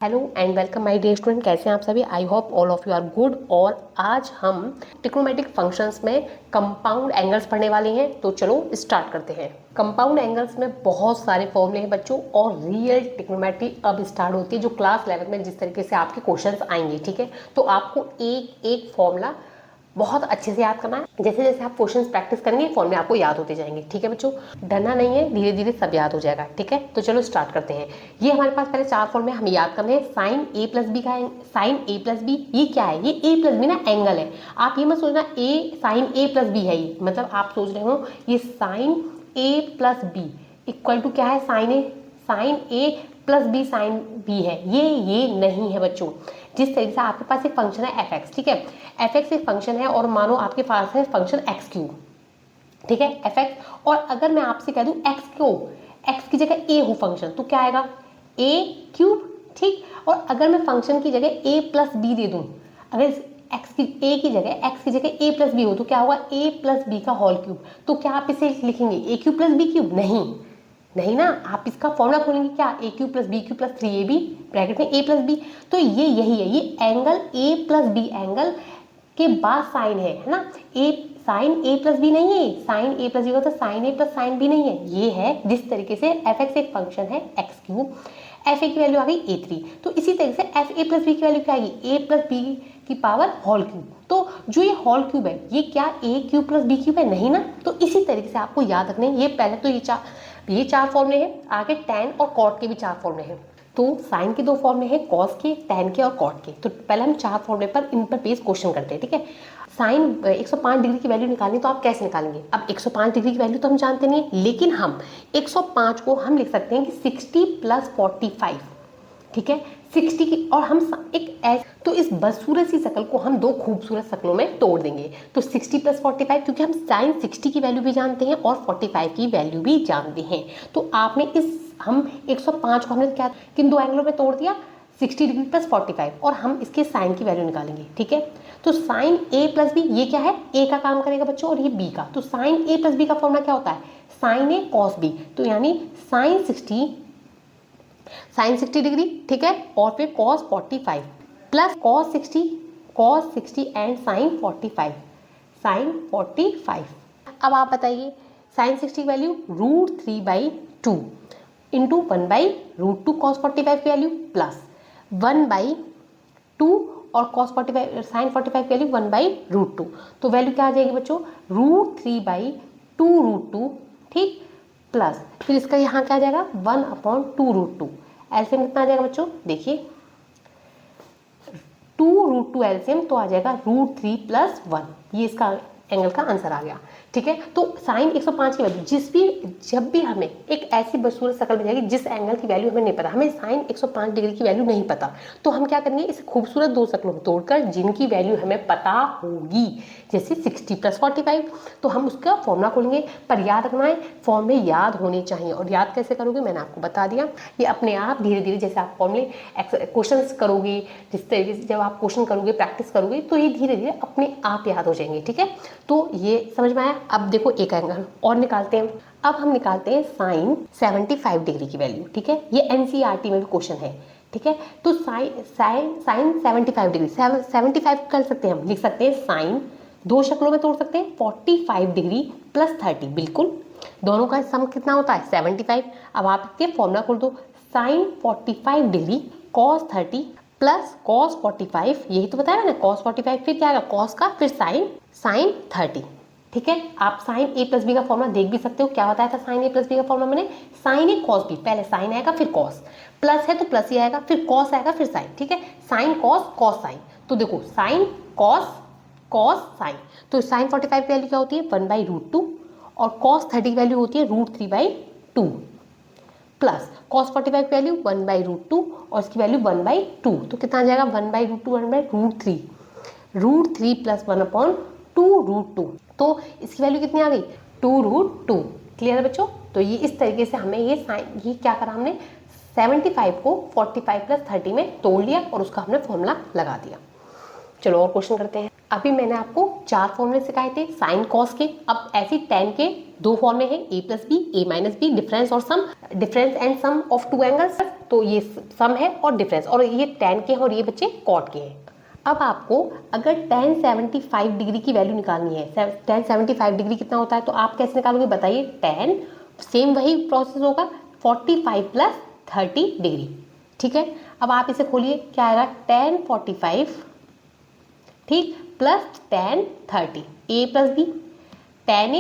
Hello and welcome my dear student. कैसे हैं आप सभी? I hope all of you are good. और आज हम ट्रिग्नोमेट्रिक फंक्शंस में कंपाउंड एंगल्स पढ़ने वाले हैं। तो चलो स्टार्ट करते हैं। कंपाउंड एंगल्स में बहुत सारे फॉर्मूले हैं बच्चों, और रियल ट्रिग्नोमेट्री अब स्टार्ट होती है जो क्लास 11 में जिस तरीके से आपके क्वेश्चंस आएंगे। ठीक है, तो आपको एक एक फॉर्मूला बहुत अच्छे से याद करना है। जैसे जैसे आप क्वेश्चंस प्रैक्टिस करेंगे फॉर्मूले आपको याद होते जाएंगे। ठीक है बच्चों, डरना नहीं है, धीरे धीरे सब याद हो जाएगा। ठीक है, तो चलो स्टार्ट करते हैं। ये हमारे पास पहले चार फॉर्मूले हम याद करने हैं। साइन ए प्लस बी का साइन ए प्लस बी, ये क्या है? ये ए प्लस बी ना एंगल है। आप ये मत सोचना A sine A plus B है, ये मतलब आप सोच रहे हो ये sine A plus B equal to क्या है? Sine A plus B sine B है। ये नहीं है बच्चों। जिस तरीके से आपके पास एक फंक्शन है एफ एक्स, ठीक है, एफ एक्स एक फंक्शन है और मानो आपके पास है फंक्शन एक्स क्यूब, ठीक है, एफ एक्स। और अगर मैं आपसे कह दूं एक्स को, एक्स की जगह ए हो फंक्शन, तो क्या आएगा? ए क्यूब, ठीक। और अगर मैं फंक्शन की जगह ए प्लस बी दे दूं, अगर एक्स की ए की जगह एक्स की जगह ए प्लस बी हो, तो क्या होगा? ए प्लस बी का होल क्यूब। तो क्या आप इसे लिखेंगे A cube plus B cube? नहीं, नहीं ना। आप इसका फॉर्मूला खोलेंगे क्या? A cube plus B cube plus 3ab bracket में ए प्लस बी। तो ये यही है, ये angle A plus B angle के बाद साइन है ना। A sine A plus B नहीं है, साइन ए प्लस बी का तो sine A plus sine B नहीं है। ये है जिस तरीके से एफ एक्स एक फंक्शन है एक्स क्यूब, एफ ए की वैल्यू आ गई ए3, तो इसी तरीके से एफ ए प्लस बी की वैल्यू क्या आएगी? ए प्लस बी की पावर होल क्यूब। तो जो ये होल क्यूब है ये क्या A cube plus B cube है? नहीं ना। तो इसी तरीके से आपको याद रखने, ये पहले तो ये चार फॉर्मूले हैं। आगे tan और cot के भी चार फॉर्मूले हैं। तो साइन के दो फॉर्मूले हैं, cos के, tan के और cot के। तो पहले हम चार फॉर्मूले पर इन पर बेस क्वेश्चन करते हैं। ठीक है, साइन 105 डिग्री की वैल्यू निकालनी, तो आप कैसे निकालेंगे? अब 105 डिग्री की वैल्यू तो हम जानते नहीं है, लेकिन हम 105 को हम लिख सकते हैं कि 60 प्लस 45, ठीक है, 60 की। और हम एक ऐसे, तो इस बदसूरत सी शक्ल को हम दो खूबसूरत शक्लों में तोड़ देंगे। तो 60 प्लस 45, क्योंकि हम साइन 60 की वैल्यू भी जानते हैं और 45 की वैल्यू भी जानते हैं। तो आपने हम 105 को हमने क्या किन दो एंगलों में तोड़ दिया? 60 डिग्री प्लस 45, और हम इसके साइन की वैल्यू निकालेंगे। ठीक है, तो साइन ए प्लस बी, ये क्या है? ए का काम करेगा बच्चों, और ये बी का। तो साइन ए प्लस बी का फॉर्मूला क्या होता है? साइन ए कॉस बी। तो यानी साइन 60 डिग्री, ठीक है, और फिर cos 45 plus cos 60 and sin 45। अब आप बताइए, sin 60 की वैल्यू √3/2 इंटू 1/√2 cos 45 की वैल्यू प्लस 1/2 और cos 45 sin 45 की वैल्यू 1/√2। तो वैल्यू क्या आ जाएगी बच्चों? √3/2√2, ठीक, प्लस फिर इसका यहाँ क्या आ जाएगा? 1/2√2। एलसीएम कितना आ जाएगा बच्चों? देखिए 2√2 एलसीएम तो आ जाएगा √3 + 1। ये इसका एंगल का आंसर आ गया। ठीक है, तो साइन 105 की वैल्यू जब भी हमें एक ऐसी बदसूरत शक्ल मिल जाएगी जिस एंगल की वैल्यू हमें नहीं पता, हमें साइन 105 डिग्री की वैल्यू नहीं पता, तो हम क्या करेंगे? इसे खूबसूरत दो शक्लों में तोड़कर जिनकी वैल्यू हमें पता होगी, जैसे 60 प्लस 45, तो हम उसका फॉर्मूला खोलेंगे। पर याद रखना है, फॉर्मूले याद होने चाहिए। और याद कैसे करोगे मैंने आपको बता दिया। ये अपने आप धीरे धीरे जैसे आप फॉर्मूले क्वेश्चन करोगे, जिस तरीके से जब आप क्वेश्चन करोगे, प्रैक्टिस करोगे, तो ये धीरे धीरे अपने आप याद हो जाएंगे। ठीक है, तो ये समझ में आया। अब देखो एक एंगल और निकालते हैं। अब हम निकालते हैं साइन 75 डिग्री की वैल्यू। ठीक है, ये एनसीईआरटी में भी क्वेश्चन है। ठीक है, तो साइन 75 डिग्री 75 कर सकते हैं, हम लिख सकते हैं साइन दो शक्लों में तोड़ सकते हैं, 45 डिग्री प्लस 30, बिल्कुल दोनों का सम कितना होता है? 75। अब आप इसके फॉर्मूला खोल दो, sine 45 degree cos 30 plus cos 45, यही तो बताया ना, cos 45 फिर क्या आएगा? cos का, फिर साइन 30। ठीक है, आप साइन ए प्लस बी का फॉर्मूला देख भी सकते हो। क्या बताया था साइन ए प्लस बी का फॉर्मूला मैंने? साइन ए कॉस बी, पहले साइन आएगा फिर कॉस, प्लस है तो प्लस ही आएगा, फिर कॉस आएगा फिर साइन। ठीक है, साइन कॉस साइन। तो देखो साइन कॉस साइन, तो साइन 45 की वैल्यू क्या होती है? 1/√2, और cos 30 की वैल्यू होती है √3/2, प्लस cos 45 की वैल्यू 1/√2 और इसकी वैल्यू 1/2। तो कितना आ जाएगा? 1/√2 1/√3, √3 + 1/2√2। तो इसकी वैल्यू कितनी आ गई? 2√2। क्लियर है बच्चों? तो ये इस तरीके से हमें ये क्या करा हमने? 75 को 45 + 30 में तोड़ लिया और उसका हमने फॉर्मूला लगा दिया। चलो और क्वेश्चन करते हैं। अभी मैंने आपको चार फॉर्मूले सिखाए थे साइन कॉस के। अब ऐसी tan के दो फॉर्म में है, a plus B, a minus B, difference और sum, difference and sum of two angles. तो ये सम है और डिफरेंस, और ये tan के हैं और ये बच्चे कॉट के हैं। अब आपको अगर tan 75 डिग्री की वैल्यू निकालनी है, tan 75 डिग्री कितना होता है, तो आप कैसे निकालोगे बताइए। tan सेम वही प्रोसेस होगा, 45 प्लस 30 डिग्री। ठीक है, अब आप इसे खोलिए, क्या आएगा, tan 45 ठीक plus tan 30, a plus B, tan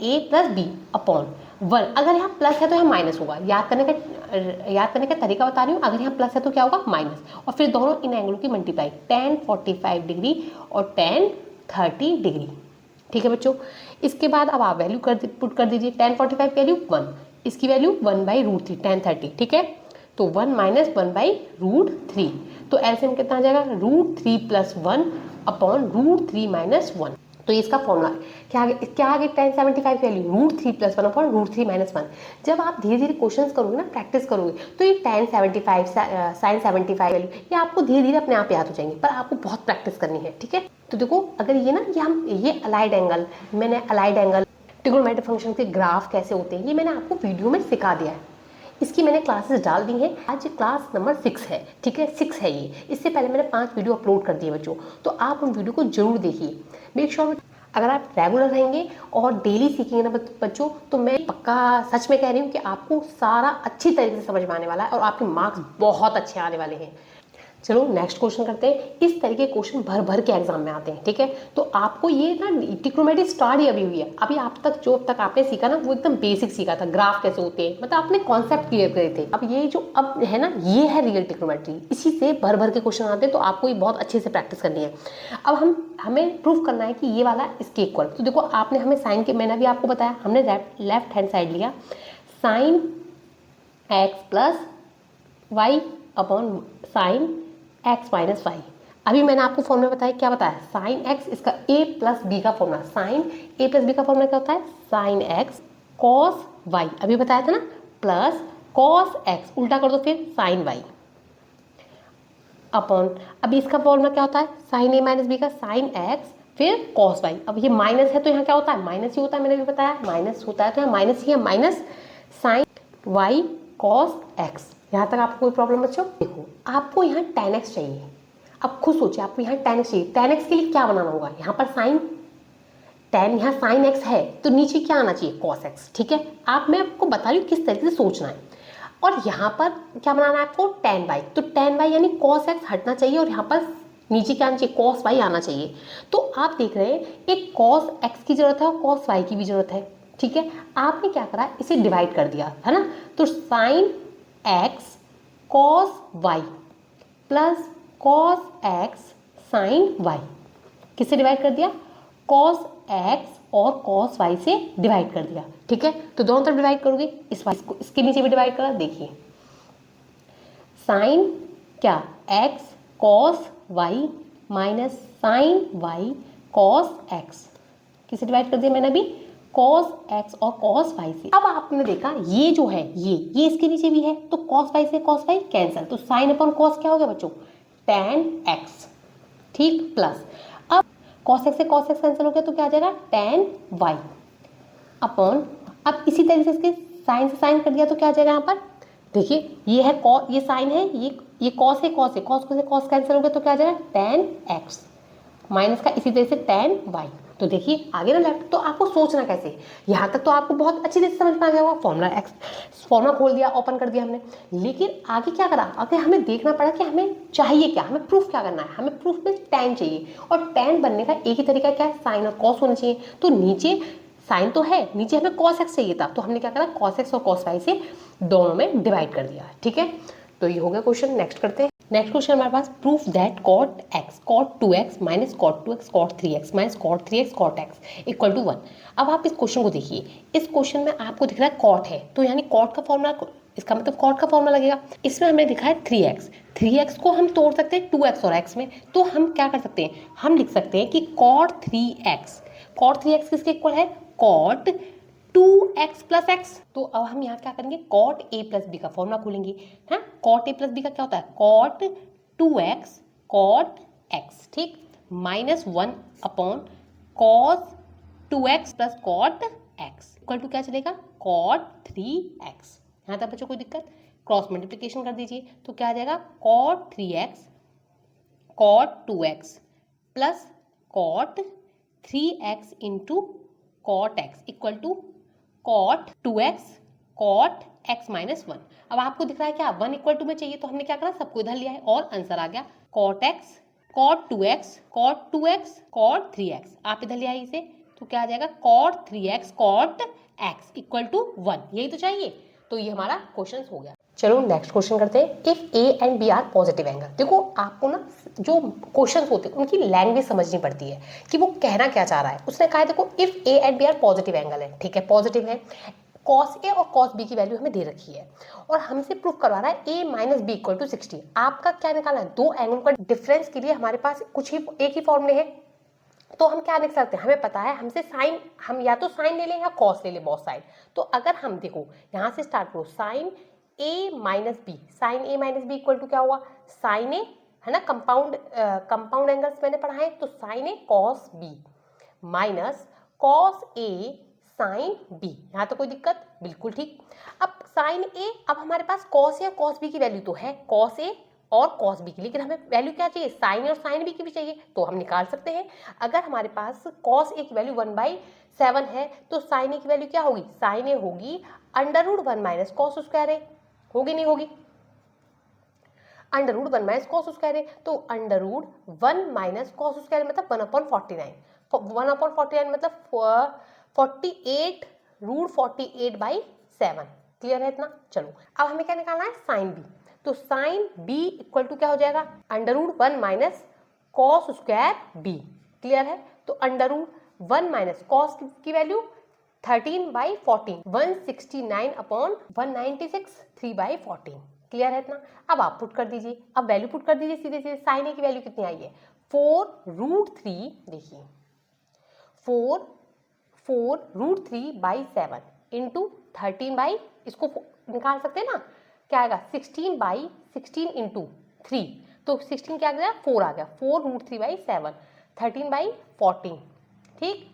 a plus B upon 1। अगर यहाँ प्लस है तो यहाँ माइनस होगा, याद करने का तरीका बता रही हूँ। अगर यहाँ प्लस है तो क्या होगा, माइनस, और फिर दोनों इन एंगलों की मल्टीप्लाई, tan 45 डिग्री और tan 30 डिग्री। ठीक है बच्चों, इसके बाद अब आप वैल्यू पुट कर दीजिए। tan 45 वैल्यू 1, इसकी वैल्यू 1/√3 tan 30। ठीक है, तो 1 माइनस 1/√3, तो एलसीएम कितना आ जाएगा, √3 + 1 अपॉन √3 - 1। तो इसका फॉर्मूला क्या आ गया, tan 75 की वैल्यू √3 + 1 अपॉन √3 - 1। जब आप धीरे धीरे क्वेश्चंस करोगे ना, प्रैक्टिस करोगे, तो ये tan 75 sin 75 वैल्यू ये आपको धीरे धीरे अपने आप याद हो जाएंगे, पर आपको बहुत प्रैक्टिस करनी है। ठीक है, तो देखो अगर ये ना, ये अलाइड एंगल, मैंने अलाइड एंगल, ट्रिग्नोमेट्रिक फंक्शन के ग्राफ कैसे होते हैं, ये मैंने आपको वीडियो में सिखा दिया है। इसकी मैंने क्लासेस डाल दी हैं, आज क्लास नंबर 6 है। ठीक है, 6 है ये। इससे पहले मैंने 5 वीडियो अपलोड कर दिए बच्चों, तो आप उन वीडियो को जरूर देखिए। मेक श्योर अगर आप रेगुलर रहेंगे और डेली सीखेंगे ना बच्चों, तो मैं पक्का सच में कह रही हूँ कि आपको सारा अच्छी तरीके से समझ में आने वाला है और आपके मार्क्स बहुत अच्छे आने वाले हैं। चलो नेक्स्ट क्वेश्चन करते हैं। इस तरीके क्वेश्चन भर भर के एग्जाम में आते हैं। ठीक है, तो आपको ये ना ट्रिग्नोमेट्री स्टार्ट ही अभी हुई है। अभी आप तक जो अब तक आपने सीखा ना, वो एकदम बेसिक सीखा था, ग्राफ कैसे होते हैं, मतलब आपने कॉन्सेप्ट क्लियर करे थे। अब ये जो अब है ना, ये है रियल ट्रिग्नोमेट्री, इसी से भर भर के क्वेश्चन आते हैं, तो आपको ये बहुत अच्छे से प्रैक्टिस करनी है। अब हमें प्रूफ करना है कि ये वाला इसके इक्वल। तो देखो आपने हमें साइन के, मैंने अभी आपको बताया, हमने लेफ्ट हैंड साइड लिया, sine x plus y upon sine x minus y. अभी मैंने आपको फॉर्मूला बताया, क्या बताया, साइन x, इसका a प्लस बी का formula, sine a plus B का फॉर्मूला क्या होता है, साइन x कॉस y, अभी बताया था ना, प्लस कॉस x, उल्टा कर दो फिर साइन y अपॉन, अभी इसका फॉर्मूला क्या होता है, साइन a माइनस बी का साइन x फिर कॉस y। अब ये माइनस है तो यहाँ क्या होता है, माइनस ही होता है, मैंने भी बताया माइनस होता है, तो यहाँ माइनस ही है, minus sine y cos x। यहाँ तक आपको कोई प्रॉब्लम बच्चों? देखो आपको यहाँ tan x चाहिए, अब खुद सोचिए, आपको यहाँ tan x चाहिए, tan x के लिए क्या बनाना होगा, यहाँ पर साइन, tan यहाँ साइन x है तो नीचे क्या आना चाहिए, cos x। ठीक है, मैं आपको बता रही हूँ किस तरीके से सोचना है। और यहाँ पर क्या बनाना है आपको, tan y, तो tan y यानी cos x हटना चाहिए और यहाँ पर नीचे क्या आना चाहिए, cos y आना चाहिए। तो आप देख रहे हैं एक cos x की जरूरत है और cos y की भी जरूरत है। ठीक है, आपने क्या करा, इसे डिवाइड कर दिया है ना, तो sine x cos y plus cos x sin y, किससे डिवाइड कर दिया, cos x और cos y से डिवाइड कर दिया। ठीक है, तो दोनों तरफ डिवाइड करोगे, इसके नीचे भी डिवाइड करा, देखिए साइन क्या x cos y minus sine y cos x, किसे डिवाइड कर दिया मैंने अभी, cos x और cos y से। अब आपने देखा ये जो है, ये इसके नीचे भी है, तो cos y से cos y कैंसिल, तो साइन अपॉन cos क्या हो गया बच्चों, tan x। ठीक, प्लस अब cos x से cos x कैंसिल हो गया, तो क्या आ जाएगा, tan y अपॉन, अब इसी तरीके से इसके साइन से साइन कर दिया, तो क्या आ जाएगा यहाँ पर, देखिए ये है ये साइन है, ये cos है, cos है, cos से cos कैंसिल हो गया, तो क्या आ जाएगा, tan x माइनस का इसी तरह से tan y। तो देखिए आगे ना लेफ्ट, तो आपको सोचना कैसे, यहाँ तक तो आपको बहुत अच्छी तरह से समझ में आ गया होगा, फॉर्मूला खोल दिया, ओपन कर दिया हमने, लेकिन आगे क्या करा, आगे हमें देखना पड़ा कि हमें चाहिए क्या, हमें प्रूफ क्या करना है, हमें प्रूफ में tan चाहिए, और tan बनने का एक ही तरीका क्या है, साइन और कॉस होना चाहिए। तो नीचे साइन तो है, नीचे हमें cos x चाहिए था, तो हमने क्या करा, cos x और cos y से दोनों में डिवाइड कर दिया। ठीक है, तो ये हो गया क्वेश्चन। नेक्स्ट करते हैं। नेक्स्ट क्वेश्चन हमारे पास, proof that cot x cot 2x minus cot 2x cot 3x minus cot 3x cot x equal to 1। अब आप इस क्वेश्चन को देखिए, इस क्वेश्चन में आपको दिख रहा है cot है, तो यानी cot का फॉर्मूला, इसका मतलब cot का फॉर्मूला लगेगा। इसमें हमें दिखा है 3x को हम तोड़ सकते हैं 2x और x में, तो हम क्या कर सकते हैं, हम लिख सकते हैं कि cot 3x किसके इक्वल है, cot 2x प्लस x। तो अब हम यहाँ क्या करेंगे, cot a प्लस बी का फॉर्मूला खोलेंगे। हाँ, cot a प्लस बी का क्या होता है, cot 2x cot x, ठीक, minus 1 upon cos 2x plus cot x equal to क्या चलेगा, कॉट 3x। यहाँ तक बच्चों कोई दिक्कत? क्रॉस मल्टीप्लिकेशन कर दीजिए तो क्या आ जाएगा, cot 3x cot 2x plus cot 3x into cot x equal to cot 2x cot x minus 1। अब आपको दिख रहा है क्या, 1 इक्वल टू में चाहिए तो हमने क्या करा, सबको इधर लिया है और आंसर आ गया cot x cot 2x cot 2x cot 3x। आप इधर ले आइए इसे तो क्या आ जाएगा, cot 3x cot x equal to 1। यही तो चाहिए, तो ये हमारा क्वेश्चन हो गया। चलो नेक्स्ट क्वेश्चन करते हैं। If A and B are positive angle. देखो आपको ना जो क्वेश्चन होते हैं उनकी लैंग्वेज समझनी पड़ती है कि वो कहना क्या चाह रहा है। उसने कहा है देखो if A and B are positive angle है, ठीक है, पॉजिटिव है, कॉस ए और कॉस बी की वैल्यू हमें दे रखी है और हमसे प्रूफ करवा रहा है ए माइनस बी इक्वल टू 60। आपका क्या निकालना है, दो एंगल का डिफरेंस के लिए हमारे पास कुछ ही एक ही फॉर्मूले हैं, तो हम क्या लिख सकते हैं, हमें पता है हमसे साइन, हम या तो साइन ले लें या कॉस ले लें बोथ साइड। तो अगर हम देखो यहाँ से स्टार्ट करो, sine A minus B, sine A minus B equal to क्या हुआ, साइन ए, है ना, कंपाउंड एंगल्स मैंने पढ़ा है, तो sine A cos B minus cos A sine B. यहाँ तो कोई दिक्कत, बिल्कुल ठीक। अब साइन ए, अब हमारे पास कॉस ए और कॉस बी की वैल्यू तो है, कॉस ए और कॉस बी की, लेकिन हमें वैल्यू क्या चाहिए, साइन ए और साइन बी की भी चाहिए, तो हम निकाल सकते हैं। अगर हमारे पास कॉस ए की वैल्यू 1/7 है तो साइन ए की वैल्यू क्या होगी, साइन ए होगी √1 माइनस कॉस स्क्वायर ए, होगी नहीं होगी, √1 माइनस कॉस स्क्वायर ए, तो √1 माइनस कॉस स्क्वायर मतलब 1/49, 1/49 मतलब 48 √48/7। क्लियर है इतना? चलो अब हमें क्या निकालना है, साइन बी। तो साइन बी इक्वल टू क्या हो जाएगा, √1 minus cos square B. Clear है? तो √1 माइनस कॉस की वैल्यू 13/14, 169/196, 3/14। क्लियर है इतना? अब आप पुट कर दीजिए, अब वैल्यू पुट कर दीजिए सीधे सीधे। साइन ए की वैल्यू कितनी आई है, 4√3, देखिए 4√3/7 इंटू 13 इसको निकाल सकते हैं ना, क्या आएगा 16/16 इंटू 3, तो 16 क्या आ गया, 4 आ गया, 4√3/7, 13/14। ठीक,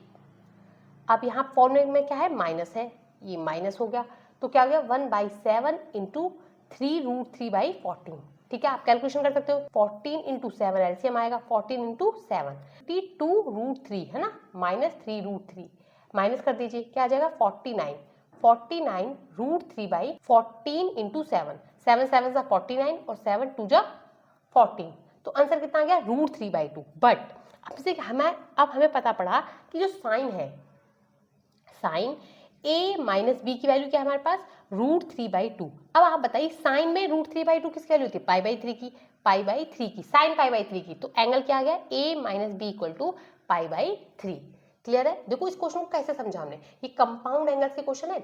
अब यहाँ फॉर्मूले में क्या है, माइनस है, ये माइनस हो गया, तो क्या हो गया 1/7 इंटू 3√3/14। ठीक है, आप कैलकुलेशन कर सकते हो, 14 इंटू 7 एलसीएम आएगा, 14 इंटू 7 52√3 है ना, माइनस 3√3, माइनस कर दीजिए, क्या आ जाएगा 49, 49√3/14 इंटू 7, 7 7 जा 49 और 7 2 जा 14, तो आंसर कितना आ गया, √3/2। बट अब हमें पता पड़ा कि जो साइन है, साइन ए माइनस बी की वैल्यू क्या है हमारे पास, √3/2। अब आप बताइए साइन में √3/2 किसकी वैल्यू होती है, π/3 की, π/3 की, साइन π/3 की, तो एंगल क्या आ गया, A minus B equal to π/3। Clear है? देखो इस क्वेश्चन को कैसे समझा हमने, ये कंपाउंड एंगल्स के क्वेश्चन है।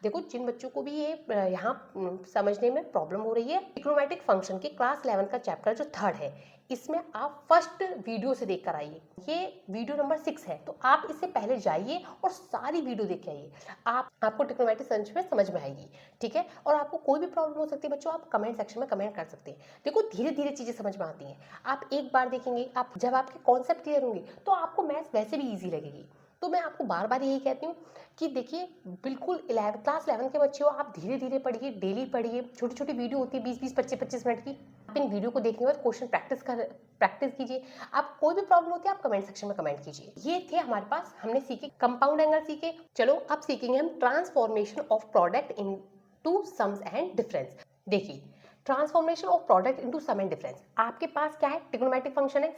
देखो जिन बच्चों को भी ये यहाँ समझने में प्रॉब्लम हो रही है, ट्रिग्नोमेट्रिक फंक्शन के क्लास 11 का चैप्टर जो 3rd है, इसमें आप फर्स्ट वीडियो से देख कर आइए, ये वीडियो नंबर 6 है, तो आप इससे पहले जाइए और सारी वीडियो देख के आइए, आपको ट्रिग्नोमेट्रिक फंक्शन में समझ में आएगी। ठीक है, और आपको कोई भी प्रॉब्लम हो सकती है बच्चों, आप कमेंट सेक्शन में कमेंट कर सकते हैं। देखो धीरे धीरे चीजें समझ में आती हैं, आप एक बार देखेंगे, आप जब आपके कॉन्सेप्ट क्लियर होंगे तो आपको मैथ्स वैसे भी ईजी लगेगी। तो मैं आपको बार बार यही कहती हूँ कि देखिए बिल्कुल क्लास 11 के बच्चे हो, आप धीरे धीरे पढ़िए, डेली पढ़िए, छोटी छोटी वीडियो होती है 20-20, 25-25 मिनट की, आप इन वीडियो को देखने के बाद क्वेश्चन प्रैक्टिस कीजिए। आप कोई भी प्रॉब्लम होती है आप कमेंट सेक्शन में कमेंट कीजिए। ये थे हमारे पास, हमने सीखे कंपाउंड एंगल सीखे। चलो अब सीखेंगे हम transformation of product into sums and difference. देखिए transformation of product into sum and difference, आपके पास क्या है, ट्रिग्नोमेट्रिक फंक्शन है,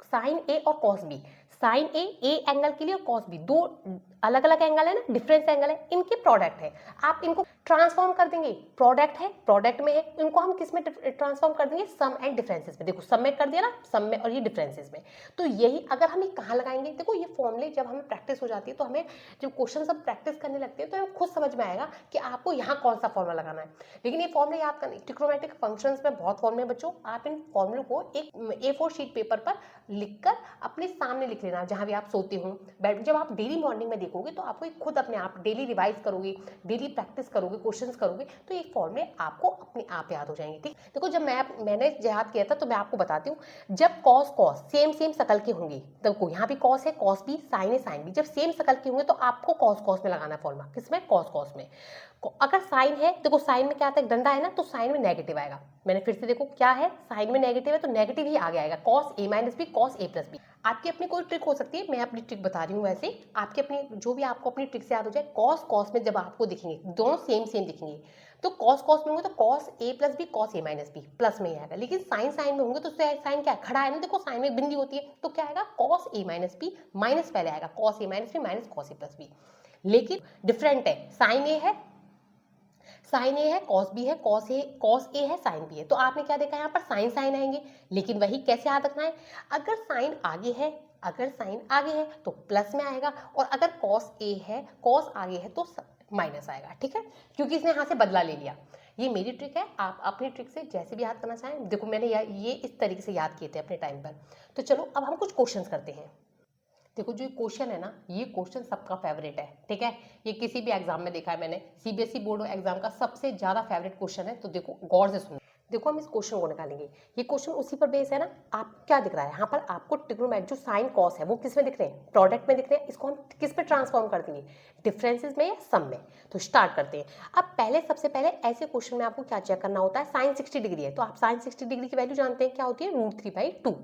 साइन ए और cos B, sine A angle के लिए और कॉस बी, दो अलग अलग एंगल है ना, डिफरेंस एंगल है, इनके प्रोडक्ट है, आप इनको ट्रांसफॉर्म कर देंगे, प्रोडक्ट है, प्रोडक्ट में है, इनको हम किस में ट्रांसफॉर्म कर देंगे, सम एंड डिफरेंसेस में। देखो सम में कर दिया ना, सम में, और ये डिफरेंसेस में, तो यही अगर हम ये कहाँ लगाएंगे, देखो ये फॉर्मूले जब हमें प्रैक्टिस हो जाती है तो हमें जब क्वेश्चन सब प्रैक्टिस करने लगते हैं तो हमें खुद समझ में आएगा कि आपको यहाँ कौन सा फॉर्मूला लगाना है। लेकिन ये फॉर्मूले याद करने, ट्रिग्नोमेट्रिक फंक्शंस में बहुत फॉर्मूले बच्चों, आप इन फॉर्मूलों को एक A4 शीट पेपर पर लिखकर अपने सामने लिख लेना, जहां भी आप सोते हो, जब आप डेली मॉर्निंग में देखो देखोगे तो आपको खुद अपने आप डेली रिवाइज करोगे, डेली प्रैक्टिस करोगे, क्वेश्चंस करोगे तो ये फॉर्मूले आपको अपने आप याद हो जाएंगे। ठीक, देखो जब मैंने याद किया था तो मैं आपको बताती हूँ, जब कॉस कॉस सेम सेम शकल के होंगे, देखो यहाँ भी कॉस है, कॉस भी, साइन है, साइन भी, जब सेम शकल के होंगे तो आपको कॉस कॉस में लगाना फॉर्मूला, किसमें, कॉस कॉस में। अगर साइन है, देखो साइन में क्या आता है, डंडा है ना, तो साइन में नेगेटिव आएगा। मैंने फिर से देखो क्या है, साइन में नेगेटिव है तो नेगेटिव ही आगे आएगा, cos A minus B, cos A plus B. आपकी अपनी कोई ट्रिक हो सकती है, मैं अपनी ट्रिक बता रही हूँ, वैसे आपकी अपनी जो भी आपको अपनी ट्रिक से याद हो जाए। कॉस कॉस में जब आपको दिखेंगे दोनों सेम सेम दिखेंगे तो कॉस कॉस में होंगे तो cos A plus B, cos A minus B plus में ही आएगा। लेकिन साइन साइन में होंगे तो साइन क्या है, खड़ा है ना, देखो साइन में बिंदी होती है तो क्या आएगा, cos A minus B, minus पहले आएगा, cos A minus B minus cos A plus B. लेकिन डिफरेंट है, साइन ए है, साइन ए है, कॉस बी है, कॉस ए है, साइन बी है, तो आपने क्या देखा यहाँ पर, साइन साइन आएंगे। लेकिन वही कैसे याद रखना है, अगर साइन आगे है, अगर साइन आगे है तो प्लस में आएगा, और अगर कॉस ए है, कॉस आगे है तो माइनस आएगा। ठीक है, क्योंकि इसने यहाँ से बदला ले लिया। ये मेरी ट्रिक है, आप अपनी ट्रिक से जैसे भी याद करना चाहें। देखो मैंने ये इस तरीके से याद किए थे अपने टाइम पर। तो चलो अब हम कुछ क्वेश्चंस करते हैं। देखो जो क्वेश्चन है ना, ये क्वेश्चन सबका फेवरेट है। ठीक है, ये किसी भी एग्जाम में देखा है मैंने, सीबीएसई बोर्ड एग्जाम का सबसे ज्यादा फेवरेट क्वेश्चन है। तो देखो गौर से सुनो, देखो हम इस क्वेश्चन को निकालेंगे। ये क्वेश्चन उसी पर बेस है ना। आप क्या दिख रहा है यहाँ पर आपको, ट्रिग्नोमेट्री जो साइन कॉस है वो किस में दिख रहे हैं, प्रोडक्ट में दिख रहे हैं। इसको हम किस पे ट्रांसफॉर्म कर देंगे, डिफरेंसेस में या सम में। तो स्टार्ट करते हैं। अब पहले सबसे पहले ऐसे क्वेश्चन में आपको क्या चेक करना होता है, साइन 60 डिग्री है तो आप साइन 60 डिग्री की वैल्यू जानते हैं क्या होती है, √3/2।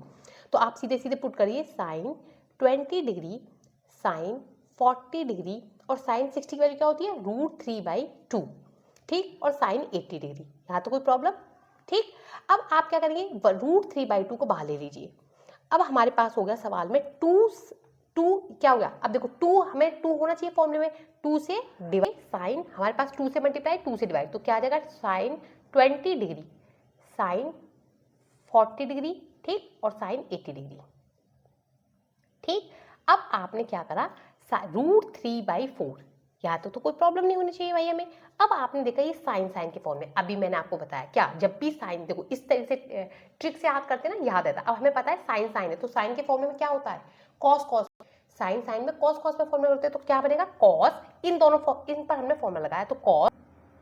तो आप सीधे सीधे पुट करिए, साइन 20 डिग्री, साइन 40 डिग्री और साइन 60 की वैल्यू क्या होती है, √3/2। ठीक, और साइन 80 डिग्री। यहाँ तो कोई प्रॉब्लम। ठीक, अब आप क्या करेंगे, √3/2 को बाहर ले लीजिए। अब हमारे पास हो गया सवाल में टू क्या हो गया, अब देखो टू, हमें टू होना चाहिए फॉर्मूले में, टू से डिवाइड, साइन हमारे पास टू से मल्टीप्लाई, टू से डिवाइड, तो क्या आ जाएगा, साइन 20 डिग्री, साइन 40 डिग्री, ठीक, और साइन 80 डिग्री। ठीक, अब आपने क्या करा, √3/4, यहाँ तो कोई प्रॉब्लम नहीं होनी चाहिए भाई हमें। अब आपने देखा ये साइन साइन के फॉर्म में, अभी मैंने आपको बताया क्या, जब भी साइन, देखो इस तरह से ट्रिक से याद करते हैं ना, याद रहता है। अब हमें पता है साइन साइन है तो साइन के फॉर्म में क्या होता है, कॉस कॉस। साइन साइन में कॉस कॉस में फॉर्मूला होते हैं तो क्या बनेगा, कॉस, इन पर हमने फॉर्मूला लगाया तो कॉस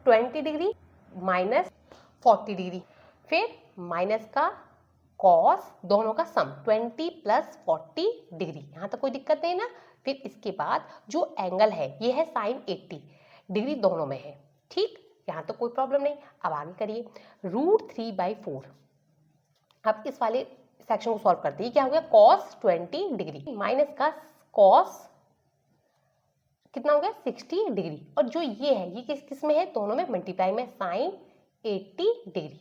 20 डिग्री माइनस 40 डिग्री, फिर माइनस का कॉस, दोनों का सम 20 + 40 डिग्री। यहाँ तक कोई दिक्कत नहीं ना। फिर इसके बाद जो एंगल है ये है साइन 80 डिग्री, दोनों में है। ठीक, यहाँ तो कोई प्रॉब्लम नहीं। अब आगे करिए, √3/4। अब इस वाले सेक्शन को सॉल्व करते हैं। क्या हो गया, कॉस 20 डिग्री माइनस का कॉस कितना हो गया, 60 डिग्री, और जो ये है ये किस में है, दोनों में मल्टीप्लाई में, साइन 80 डिग्री।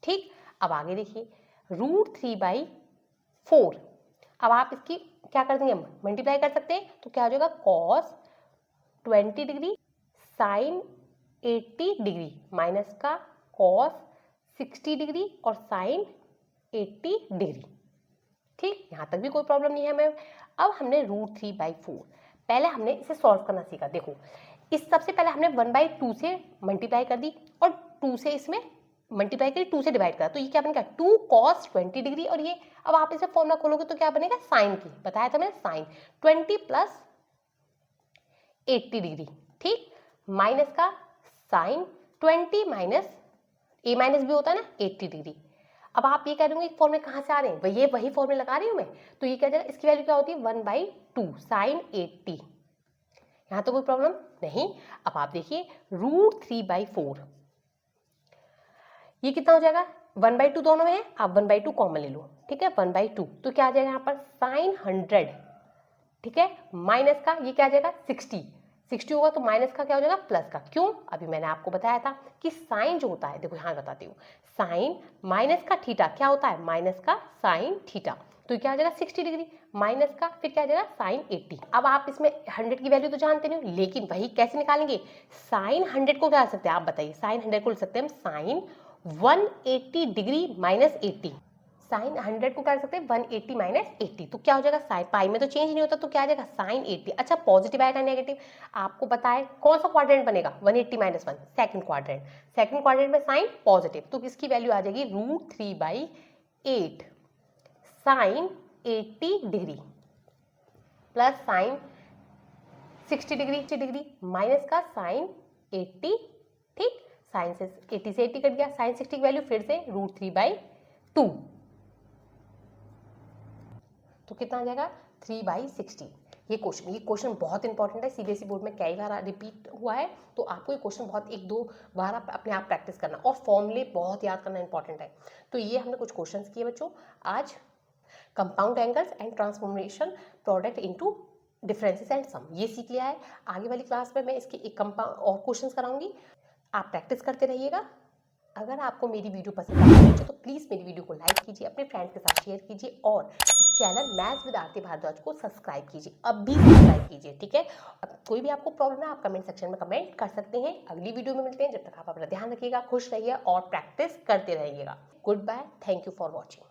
ठीक, अब आगे देखिए, √3/4। अब आप इसकी क्या कर देंगे, मल्टीप्लाई कर सकते हैं तो क्या हो जाएगा, cos 20 degree sine 80 degree minus का कॉस 60 डिग्री और साइन 80 डिग्री। ठीक, यहाँ तक भी कोई प्रॉब्लम नहीं है हमें। अब हमने √3/4, पहले हमने इसे सॉल्व करना सीखा। देखो इस सबसे पहले हमने 1/2 से मल्टीप्लाई कर दी और 2 से इसमें मल्टीप्लाई करी, 2 से डिवाइड करा, तो ये क्या बनेगा, 2 cos 20 डिग्री। और ये अब आप इसे फॉर्मूला खोलोगे तो क्या बनेगा, साइन की, बताया था मैंने, साइन 20 + 80 डिग्री, ठीक, माइनस का साइन 20 माइनस ए माइनस भी होता है ना, 80 डिग्री। अब आप ये कह रहे होंगे फॉर्मूले कहाँ से आ रहे हैं, ये वही फॉर्मूले लगा रही हूँ मैं। तो ये क्या जाएगा, इसकी वैल्यू क्या होती है, 1/2 साइन 80। यहाँ तो कोई प्रॉब्लम नहीं। अब आप देखिए √3/4, ये कितना हो जाएगा, 1/2 दोनों में है, आप 1/2 कॉमन ले लो, ठीक है, 1/2, तो क्या आ जाएगा यहाँ पर साइन 100, ठीक है, माइनस का ये क्या आ जाएगा 60 होगा तो माइनस का क्या हो जाएगा प्लस का। क्यों, अभी मैंने आपको बताया था कि साइन जो होता है, देखो यहाँ बताती हूँ, साइन माइनस का थीटा क्या होता है, माइनस का साइन थीटा, तो क्या आ जाएगा 60 डिग्री माइनस का फिर क्या आ जाएगा साइन 80। अब आप इसमें 100 की वैल्यू तो जानते नहीं हो, लेकिन वही कैसे निकालेंगे, साइन 100 को क्या कर सकते हैं आप बताइए, साइन 100 को लिख सकते हैं हम साइन 180 डिग्री माइनस 80, साइन 100 को क्या कर सकते हैं 180 माइनस 80, तो क्या हो जाएगा, साइन पाई में तो चेंज नहीं होता तो क्या आ जाएगा साइन 80। अच्छा पॉजिटिव आएगा नेगेटिव, आपको पता है कौन सा क्वाड्रेंट बनेगा, 180 - 1 सेकंड क्वाड्रेंट, सेकंड क्वाड्रेंट में साइन पॉजिटिव, तो किसकी वैल्यू आ जाएगी √3/8 sine 80 degree plus sine 60 degree minus का साइन 80, ठीक, साइन से 80 से 80 कट गया, साइन 60 की वैल्यू फिर से √3/2, तो कितना आ जाएगा 3/60। ये क्वेश्चन बहुत इंपॉर्टेंट है, सीबीएसई बोर्ड में कई बार रिपीट हुआ है, तो आपको ये क्वेश्चन बहुत 1-2 बार आप अपने आप प्रैक्टिस करना और फॉर्मूले बहुत याद करना इंपॉर्टेंट है। तो ये हमने कुछ क्वेश्चंस किए बच्चों आज, compound angles and transformation product into differences and sum, ये सीख लिया है। आगे वाली क्लास में मैं इसके एक कंपाउंड और क्वेश्चंस कराऊंगी, आप प्रैक्टिस करते रहिएगा। अगर आपको मेरी वीडियो पसंद आई है तो प्लीज़ मेरी वीडियो को लाइक कीजिए, अपने फ्रेंड्स के साथ शेयर कीजिए और चैनल मैथ्स विद आरती भारद्वाज को सब्सक्राइब कीजिए, अब भी सब्सक्राइब कीजिए, ठीक है। अब कोई भी आपको प्रॉब्लम है आप कमेंट सेक्शन में कमेंट कर सकते हैं। अगली वीडियो में मिलते हैं, जब तक आप अपना ध्यान रखिएगा, खुश रहिए और प्रैक्टिस करते रहिएगा। Goodbye, thank you for watching.